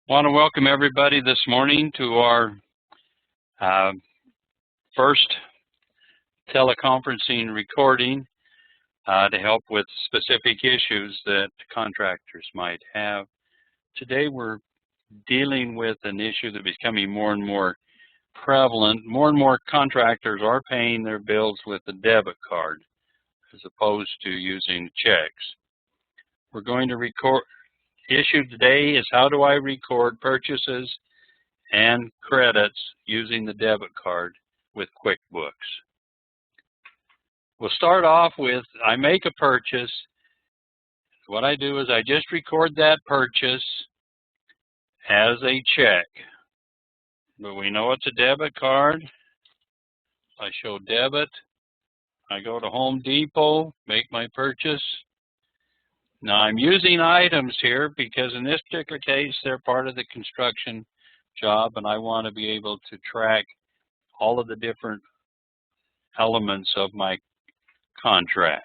Want to welcome everybody this morning to our uh, first teleconferencing recording to help with specific issues that contractors might have. Today we're dealing with an issue that's becoming more and more prevalent. More and more contractors are paying their bills with a debit card as opposed to using checks. We're going to record. Issue today is how do I record purchases and credits using the debit card with QuickBooks. We'll start off with I make a purchase. What I do is I just record that purchase as a check. But we know it's a debit card. I show debit. I go to Home Depot, make my purchase. Now I'm using items here because in this particular case they're part of the construction job and I want to be able to track all of the different elements of my contract.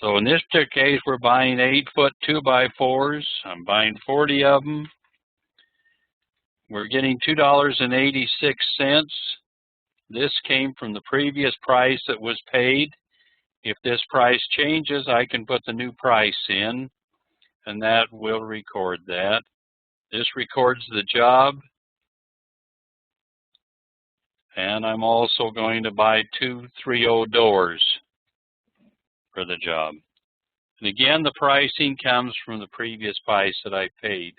So in this particular case we're buying 8-foot 2x4s. I'm buying 40 of them. We're getting $2.86. This came from the previous price that was paid. If this price changes, I can put the new price in, and that will record that. This records the job, and I'm also going to buy 2 3.0 doors for the job. And again, the pricing comes from the previous price that I paid.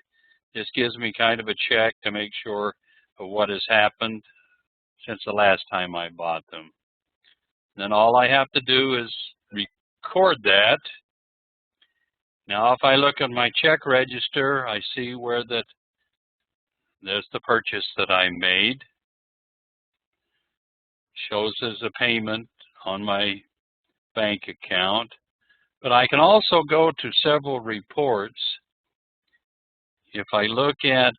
This gives me kind of a check to make sure of what has happened since the last time I bought them. Then all I have to do is record that. Now if I look at my check register, I see where there's the purchase that I made. Shows as a payment on my bank account. But I can also go to several reports. If I look at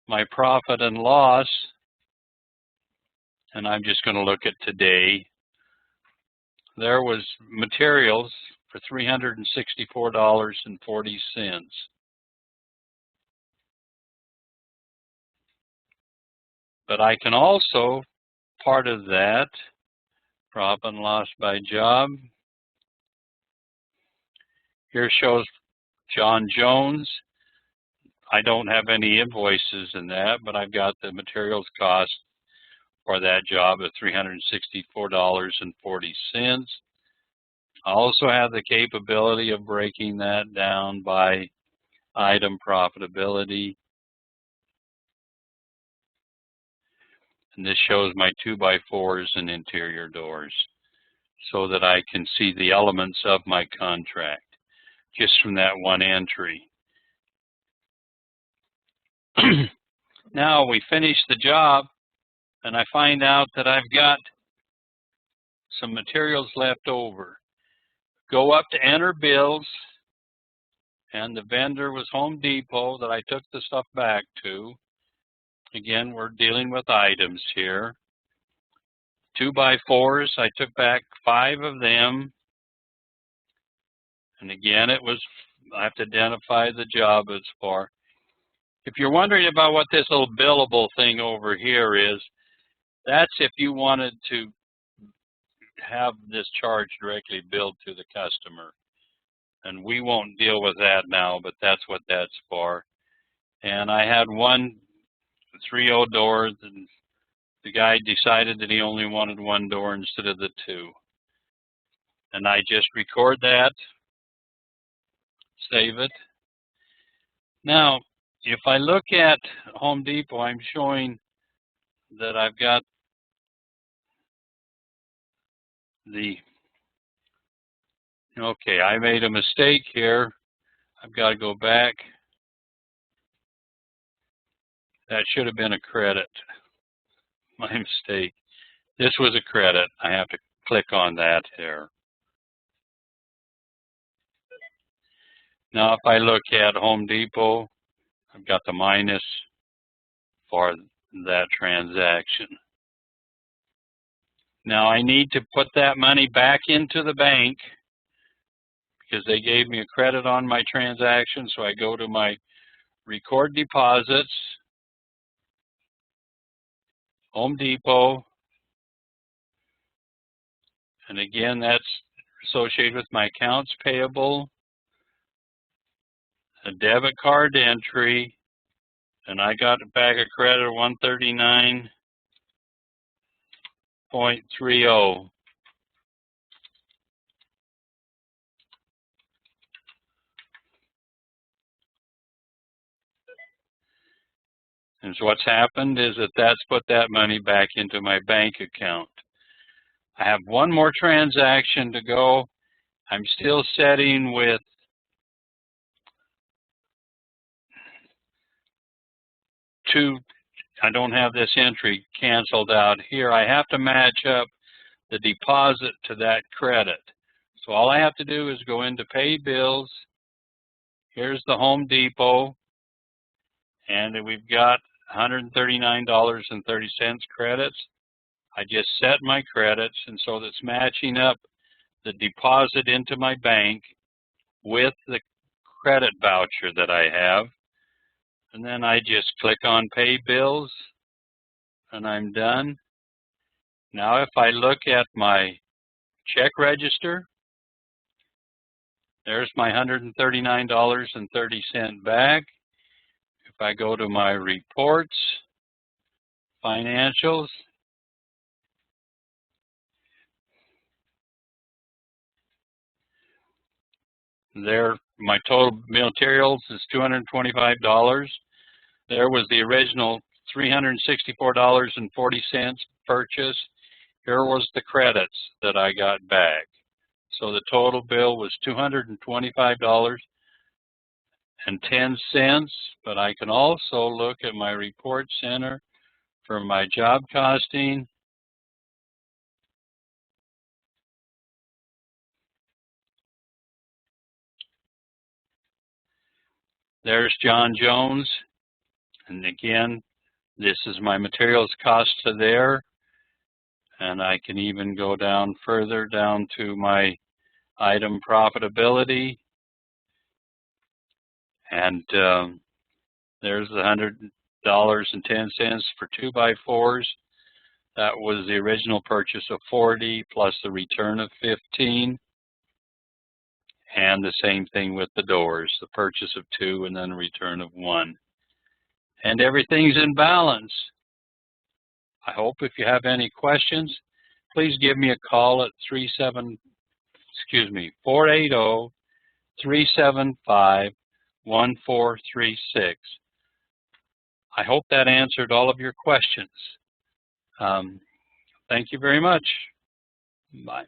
my profit and loss, and I'm just going to look at today, there was materials for $364.40. But I can also, part of that, profit and loss by job. Here shows John Jones. I don't have any invoices in that, but I've got the materials cost for that job at $364.40. I also have the capability of breaking that down by item profitability. And this shows my 2x4s and interior doors so that I can see the elements of my contract just from that one entry. Now we finish the job and I find out that I've got some materials left over. Go up to enter bills, and the vendor was Home Depot that I took the stuff back to. Again, we're dealing with items here. 2x4s, I took back 5 of them. And again, I have to identify the job it's for. If you're wondering about what this little billable thing over here is, that's if you wanted to have this charge directly billed to the customer. And we won't deal with that now, but that's what that's for. And I had 1 3.0 door, and the guy decided that he only wanted 1 door instead of the 2. And I just record that, save it. Now, if I look at Home Depot, I'm showing that I've got okay, I made a mistake here. I've got to go back. That should have been a credit. My mistake. This was a credit. I have to click on that here. Now if I look at Home Depot, I've got the minus for that transaction. Now I need to put that money back into the bank because they gave me a credit on my transaction, so I go to my record deposits, Home Depot, and again, that's associated with my accounts payable, a debit card entry, and I got back a credit of 139.30. And so what's happened is that's put that money back into my bank account. I have one more transaction to go. I'm still setting with I don't have this entry canceled out here. I have to match up the deposit to that credit. So all I have to do is go into pay bills. Here's the Home Depot, and we've got $139.30 credits. I just set my credits, and so that's matching up the deposit into my bank with the credit voucher that I have. And then I just click on Pay Bills, and I'm done. Now if I look at my check register, there's my $139.30 back. If I go to my reports, financials, there my total materials is $225. There was the original $364.40 purchase. Here was the credits that I got back. So the total bill was $225.10, but I can also look at my report center for my job costing. There's John Jones, and again, this is my materials cost to there, and I can even go down further down to my item profitability, and there's the $100.10 for 2x4s. That was the original purchase of 40 plus the return of 15. And the same thing with the doors, the purchase of 2 and then a return of 1. And everything's in balance. I hope if you have any questions, please give me a call at 480-375-1436. I hope that answered all of your questions. Thank you very much. Bye.